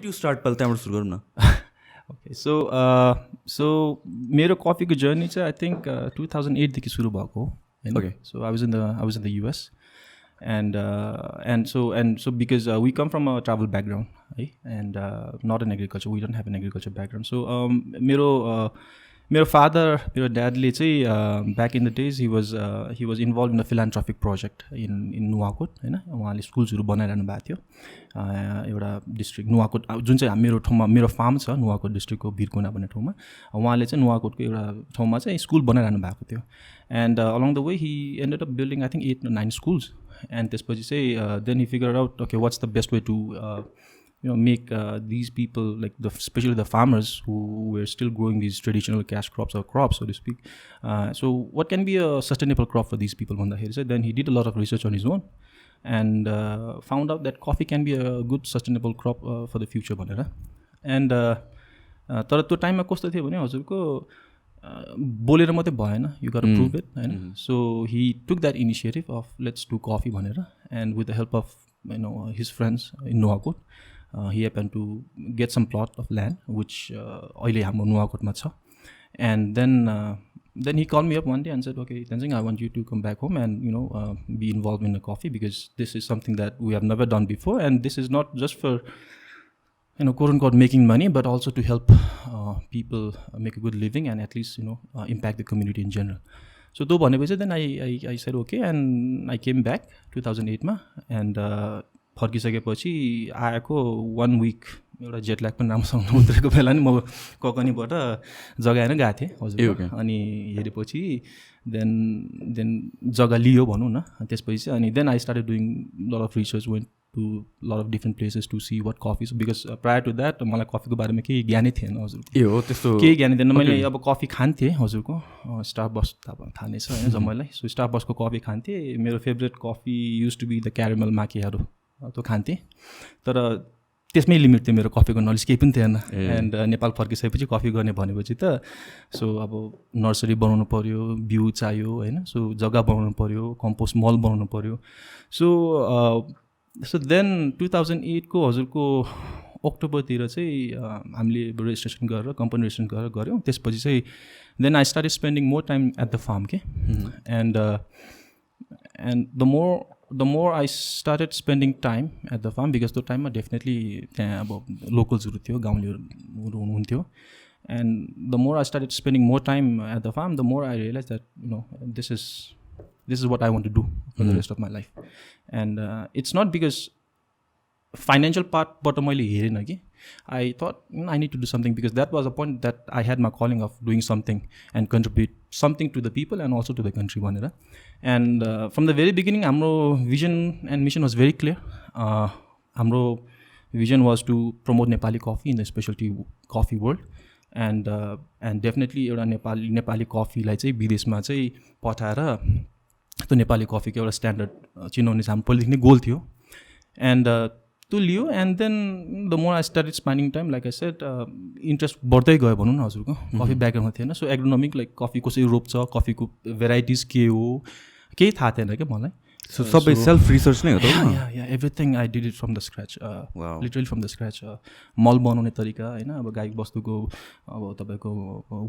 To start पहिला त्यहाँबाट सुरु गरौँ न. Okay, so मेरो कफीको जर्नी चाहिँ आई थिङ्क 2008 देखि सुरु भएको हो. Okay. So I was in the US, and so because we come from a travel background, right? And not an agriculture. We don't have an agriculture background. So मेरो father, मेरो dadले चाहिँ back in the days he was involved in a philanthropic project in Nuwakot हैन. उहाँले स्कुल्सहरू बनाइरहनु भएको थियो एउटा district Nuwakot जुन चाहिँ मेरो ठाउँमा मेरो फार्म छ नुवाकोट डिस्ट्रिक्टको भिरकोना भन्ने ठाउँमा. उहाँले चाहिँ नुवाकोटको एउटा ठाउँमा चाहिँ स्कुल बनाइरहनु भएको थियो. And along the way he ended up building I think 8 or 9 schools. And त्यसपछि चाहिँ then he figured out okay what's the best way to make these people like especially the farmers who were still growing these traditional cash crops or crops so to speak. So what can be a sustainable crop for these people? Then he did a lot of research on his own and found out that coffee can be a good sustainable crop for the future. And तर त्यो टाइममा कस्तो थियो भने हजुरको बोलेर मात्रै भएन, you got to prove it हैन. So he took that initiative of let's do coffee भनेर, and with the help of his friends in Nuwakot, he happened to get some plot of land which अहिले हाम्रो नुवाकोटमा छ. And then he called me up one day and said, okay, Tenzing, I want you to come back home and be involved in the coffee because this is something that we have never done before, and this is not just for quote unquote making money, but also to help people make a good living and at least impact the community in general. So though then I said okay, and I came back 2008 ma, and फर्किसकेपछि आएको 1 week एउटा jet lag पनि राम्रोसँग उत्रेको बेला नि म ककनीबाट जग्गा हेर्न गएको थिएँ हजुर. अनि हेरेपछि देन जग्गा लियो भनौँ न. त्यसपछि अनि then I started doing lot of research, went to lot of different places to see what coffee. Because prior to that मलाई कफीको बारेमा केही ज्ञानै थिएन हजुर. ए हो त्यस्तो केही ज्ञानै थिएन. मैले अब कफी खान्थेँ हजुरको स्टारबक्स अब थाहा नै छ होइन जम्मैलाई. सो स्टारबक्सको कफी खान्थेँ. मेरो favourite coffee used to be the caramel macchiato, त्यो खान्थेँ. तर त्यसमै लिमिट थियो मेरो कफीको नलेज, केही पनि थिएन. एन्ड नेपाल फर्किसकेपछि कफी गर्ने भनेपछि त सो अब नर्सरी बनाउनु पऱ्यो, बिउ चाहियो होइन. सो जग्गा बनाउनु पऱ्यो, कम्पोस्ट मल बनाउनु पऱ्यो. सो देन 2008 को हजुरको अक्टोबरतिर चाहिँ हामीले रेजिस्ट्रेसन गरेर कम्पनी रेजिस्ट्रेसन गरेर गऱ्यौँ. त्यसपछि चाहिँ then I started spending more time at the farm के. And the more I started spending time at the farm, because the time definitely त्यहाँ अब लोकल्सहरू थियो, गाउँलेहरू हुनुहुन्थ्यो. And the more I started spending more time at the farm, the more I realized that this is what I want to do for the rest of my life. And it's not because financial part but मैले हेरेन कि. I thought I need to do something because that was a point that I had my calling of doing something and contribute something to the people and also to the country भनेर. And from the very beginning हाम्रो vision and mission was very clear. हाम्रो vision was to promote Nepali coffee in the specialty coffee world, and definitely एउटा नेपाली कफीलाई चाहिँ विदेशमा चाहिँ पठाएर त्यो नेपाली कफीको एउटा स्ट्यान्डर्ड चिनाउने हाम्रो पहिलेदेखि नै गोल थियो. एन्ड त्यो लियो. And then the more I started spending time, like I said interest बढ्दै गयो भनौँ न हजुरको. कफी ब्याकग्राउन्डमा थिएन. सो एग्रोनोमिक लाइक कफी कसरी रोप्छ, कफीको भेराइटिज के हो केही थाहा थिएन क्या मलाई. So सबै सेल्फ रिसर्च नै हो त? या everything I did it from the scratch, literally from the scratch. मल बनाउने तरिका होइन, अब गाई बस्तुको अब तपाईँको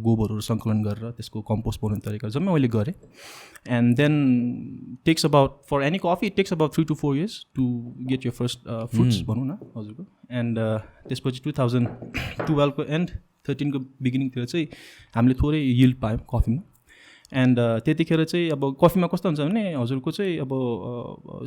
गोबरहरू सङ्कलन गरेर त्यसको कम्पोस्ट बनाउने तरिका जम्मै मैले गरेँ. And then takes about for any coffee it takes about 3 to 4 years to get your first fruits भनौँ न हजुरको. एन्ड त्यसपछि 2012 को एन्ड 13 को बिगिनिङतिर चाहिँ हामीले थोरै यिल्ड पायौँ कफीमा. एन्ड त्यतिखेर चाहिँ अब कफीमा कस्तो हुन्छ भने हजुरको चाहिँ अब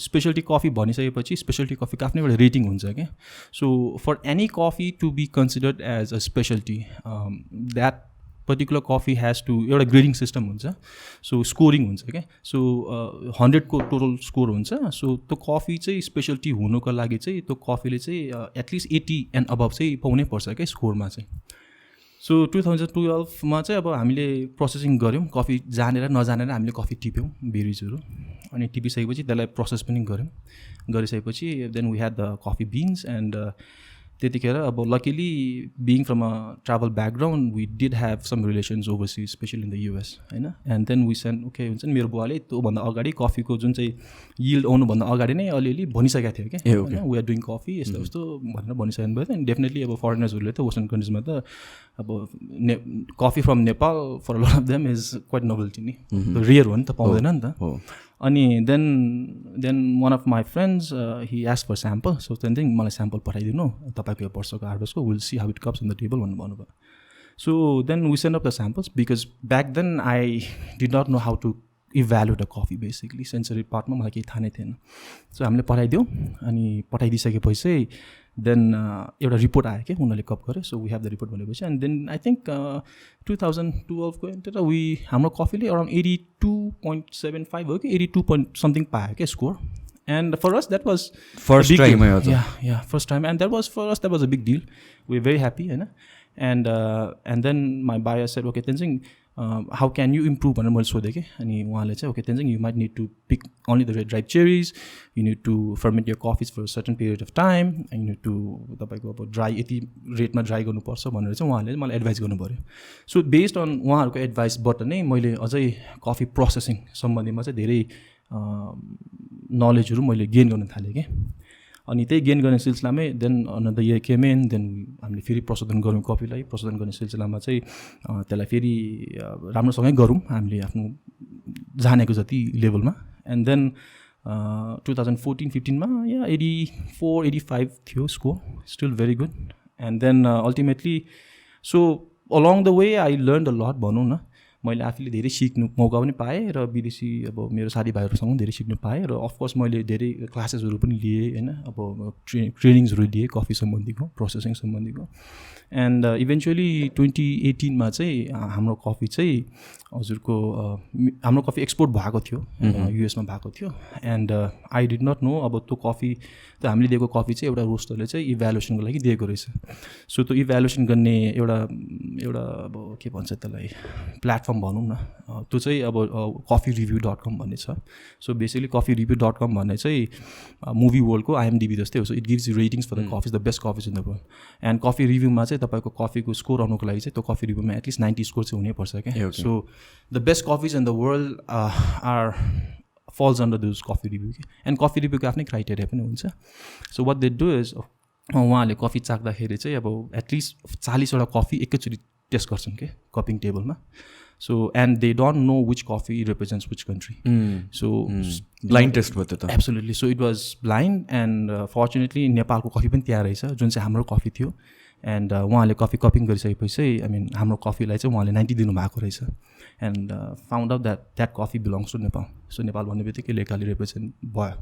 स्पेसलिटी कफी भनिसकेपछि स्पेसलिटी कफीको आफ्नै एउटा रेटिङ हुन्छ क्या. So for any coffee to be considered as a specialty that particular coffee has to एउटा ग्रेडिङ सिस्टम हुन्छ. सो स्कोरिङ हुन्छ क्या. सो 100 को टोटल स्कोर हुन्छ. सो त्यो कफी चाहिँ स्पेसलिटी हुनुको लागि चाहिँ त्यो कफीले चाहिँ एटलिस्ट 80 एन्ड अबभ चाहिँ पाउनै पर्छ क्या स्कोरमा चाहिँ. सो 2012 चाहिँ अब हामीले प्रोसेसिङ गऱ्यौँ. कफी जानेर नजानेर हामीले कफी टिप्यौँ बेरिजहरू. अनि टिपिसकेपछि त्यसलाई प्रोसेस पनि गऱ्यौँ. गरिसकेपछि then we had the coffee beans. And त्यतिखेर अब luckily being from a travel background we did have some relations overseas specially in the US होइन and then we send okay हुन्छ नि मेरो बुवाले त्योभन्दा अगाडि कफीको जुन चाहिँ यिल्ड आउनुभन्दा अगाडि नै अलिअलि भनिसकेको थियो क्या होइन वी आर डुइङ कफी यस्तो यस्तो भनेर भनिसक्नु भयो एन्ड डेफिनेटली अब फरेनर्सहरूले त वेस्टर्न कन्ट्रिजमा त अब coffee from Nepal for lot of them is quite novelty नि रियर हो नि त पाउँदैन नि त अनि then one of my friends he ask for sample so त्यहाँदेखि मलाई स्याम्पल पठाइदिनु तपाईँको यो वर्षको हार्भेस्टको will see how it comes on the table भनेर भन्नुभयो so then we send up the samples because back then I did not know how to evaluate a coffee basically sensory पार्टमा मलाई केही थाहा नै थिएन सो हामीले पठाइदियौँ अनि पठाइदिइसकेपछि चाहिँ देन एउटा रिपोर्ट आयो क्या उनीहरूले कप गरे so we have the report भनेपछि एन्ड देन आई थिङ्क 2012को एन्टर हाम्रो कफीले अराउन्ड 82.75 हो कि 82 पायो क्या score and for us that was first time first time and that was a big deal we very happy होइन and then my buyer said okay Tenzing how can you improve भनेर मैले सोधेँ कि अनि उहाँले चाहिँ okay Tenzing you might need to pick only the red ड्राइभ cherries you need to ferment your coffees for certain period of time you need to तपाईँको अब ड्राई यति रेटमा ड्राई गर्नुपर्छ भनेर चाहिँ उहाँले मलाई एडभाइस गर्नु पऱ्यो सो बेस्ड अन उहाँहरूको एडभाइसबाट नै मैले अझै कफी प्रोसेसिङ सम्बन्धीमा चाहिँ धेरै नलेजहरू मैले गेन गर्न थालेँ कि अनि त्यही गेन गर्ने सिलसिलामै then another year came in then हामीले फेरि प्रशोधन गऱ्यौँ कफीलाई प्रशोधन गर्ने सिलसिलामा चाहिँ त्यसलाई फेरि राम्रोसँगै गरौँ हामीले आफ्नो जानेको जति लेभलमा एन्ड देन 2014-15मा या 84-85 थियो score still very good and then ultimately so along the way I learn the lot भनौँ न मैले आफूले धेरै सिक्नु मौका पनि पाएँ र विदेशी अब मेरो साथीभाइहरूसँग पनि धेरै सिक्नु पाएँ र अफकोर्स मैले धेरै क्लासेसहरू पनि लिएँ होइन अब ट्रेनिङ्सहरू लिएँ कफी सम्बन्धीको प्रोसेसिङ सम्बन्धीको एन्ड इभेन्चुअली 2018मा चाहिँ हाम्रो कफी चाहिँ हजुरको हाम्रो कफी एक्सपोर्ट भएको थियो युएसमा भएको थियो and I did not know अब त्यो कफी त हामीले दिएको कफी चाहिँ एउटा रोस्टरले चाहिँ इभ्यालुएसनको लागि दिएको रहेछ सो त्यो इभ्यालुएसन गर्ने एउटा अब के भन्छ त्यसलाई प्लेटफर्म भनौँ न त्यो चाहिँ अब coffeereview.com भन्ने छ सो बेसिकली coffeereview.com भन्ने चाहिँ मुभी वर्ल्डको आइएमडिबी जस्तै हो so it gives ratings for the coffees the best coffees in the world and coffee रिभ्यूमा चाहिँ तपाईँको कफीको स्कोर आउनुको लागि चाहिँ त्यो कफी रिभ्यूमा एटलिस्ट 90 स्कोर चाहिँ हुनैपर्छ क्या so the best coffees in the world are falls under those coffee review कि एन्ड कफी रिभ्यूको आफ्नै क्राइटेरिया पनि हुन्छ so what they do is उहाँहरूले कफी चाख्दाखेरि चाहिँ अब एटलिस्ट 40वटा कफी एकैचोटि टेस्ट गर्छन् क्या कपिङ टेबलमा so and they don't know which coffee represents which country so blind test भयो त्यो त absolutely so it was blind and fortunately नेपालको कफी पनि त्यहाँ रहेछ जुन चाहिँ हाम्रो कफी थियो एन्ड उहाँले कफी कपिङ गरिसकेपछि आई मिन हाम्रो कफीलाई चाहिँ उहाँले 90 दिनुभएको रहेछ and found out that coffee belongs to Nepal so Nepal भन्ने बित्तिकै लेकाली रिप्रेजेन्ट भयो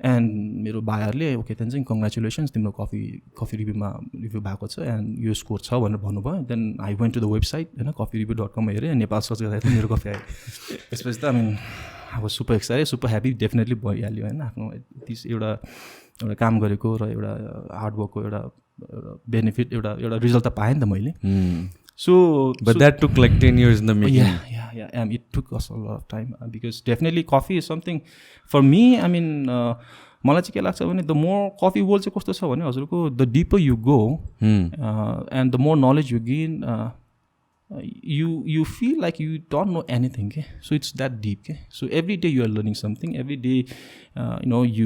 एन्ड मेरो बायरले ओके त्यहाँदेखि चाहिँ कङ्ग्रेचुलेसन्स तिम्रो कफी रिभ्यू भएको छ एन्ड यो स्कोर छ भनेर भन्नुभयो then I went to the website होइन coffeereview.com हेरेँ नेपाल सर्च गर्दाखेरि मेरो कफी आयो त्यसपछि त आई मिन अब super excited super happy definitely भइहाल्यो होइन आफ्नो एउटा काम गरेको र एउटा हार्डवर्कको एउटा बेनिफिट एउटा रिजल्ट त पाएँ नि त मैले So, but that took like 10 years in the making. Yeah. And it took us a lot of time because definitely coffee is something for me. I mean, मलाई चाहिँ के लाग्छ भने द मोर कफी वर्ल्ड चाहिँ कस्तो छ भने हजुरको the deeper you go and the more knowledge you gain you feel like you don't know anything okay? So it's that deep okay? So every day you are learning something every day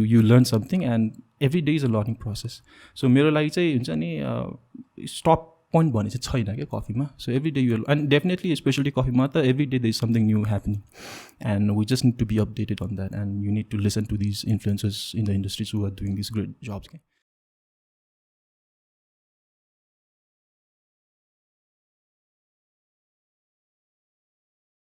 you learn something and every day is a learning process so मेरो लागि चाहिँ हुन्छ नि stop point भन्ने चाहिँ छैन क्या कफीमा so every day you and definitely especially कफीमा त every day there is something new happening and we just need to be updated on that and you need to listen to these influencers in the industries who are doing these great jobs okay?